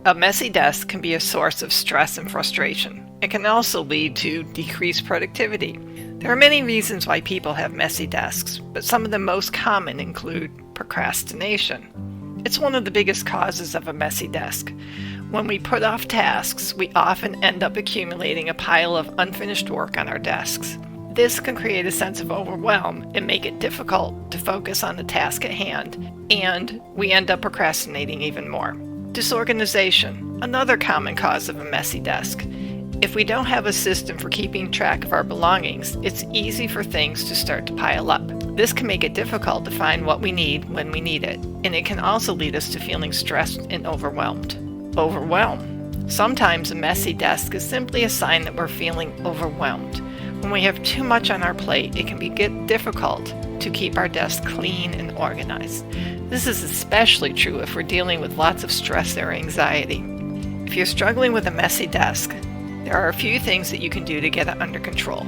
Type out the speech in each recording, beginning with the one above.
A messy desk can be a source of stress and frustration. It can also lead to decreased productivity. There are many reasons why people have messy desks, but some of the most common include procrastination. It's one of the biggest causes of a messy desk. When we put off tasks, we often end up accumulating a pile of unfinished work on our desks. This can create a sense of overwhelm and make it difficult to focus on the task at hand, and we end up procrastinating even more. Disorganization, another common cause of a messy desk. If we don't have a system for keeping track of our belongings, it's easy for things to start to pile up. This can make it difficult to find what we need when we need it, and it can also lead us to feeling stressed and overwhelmed. Overwhelm. Sometimes a messy desk is simply a sign that we're feeling overwhelmed. When we have too much on our plate, it can be difficult to keep our desk clean and organized. This is especially true if we're dealing with lots of stress or anxiety. If you're struggling with a messy desk, there are a few things that you can do to get it under control.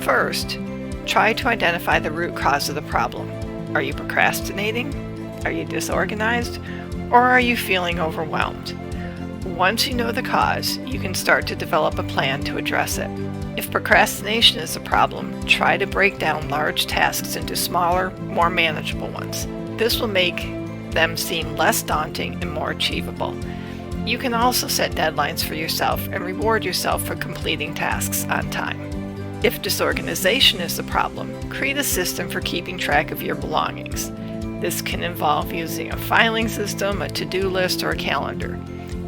First, try to identify the root cause of the problem. Are you procrastinating? Are you disorganized? Or are you feeling overwhelmed? Once you know the cause, you can start to develop a plan to address it. If procrastination is a problem, try to break down large tasks into smaller, more manageable ones. This will make them seem less daunting and more achievable. You can also set deadlines for yourself and reward yourself for completing tasks on time. If disorganization is the problem, create a system for keeping track of your belongings. This can involve using a filing system, a to-do list, or a calendar.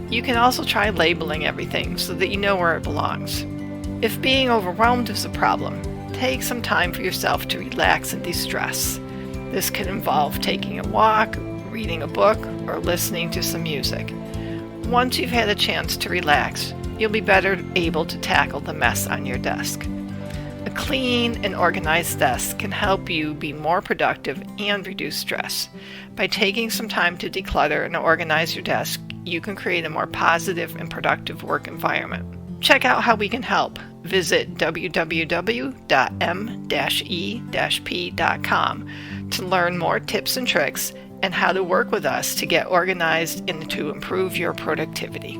You can also try labeling everything so that you know where it belongs. If being overwhelmed is a problem, take some time for yourself to relax and de-stress. This can involve taking a walk, reading a book, or listening to some music. Once you've had a chance to relax, you'll be better able to tackle the mess on your desk. A clean and organized desk can help you be more productive and reduce stress. By taking some time to declutter and organize your desk, you can create a more positive and productive work environment. Check out how we can help. Visit www.m-e-p.com to learn more tips and tricks and how to work with us to get organized and to improve your productivity.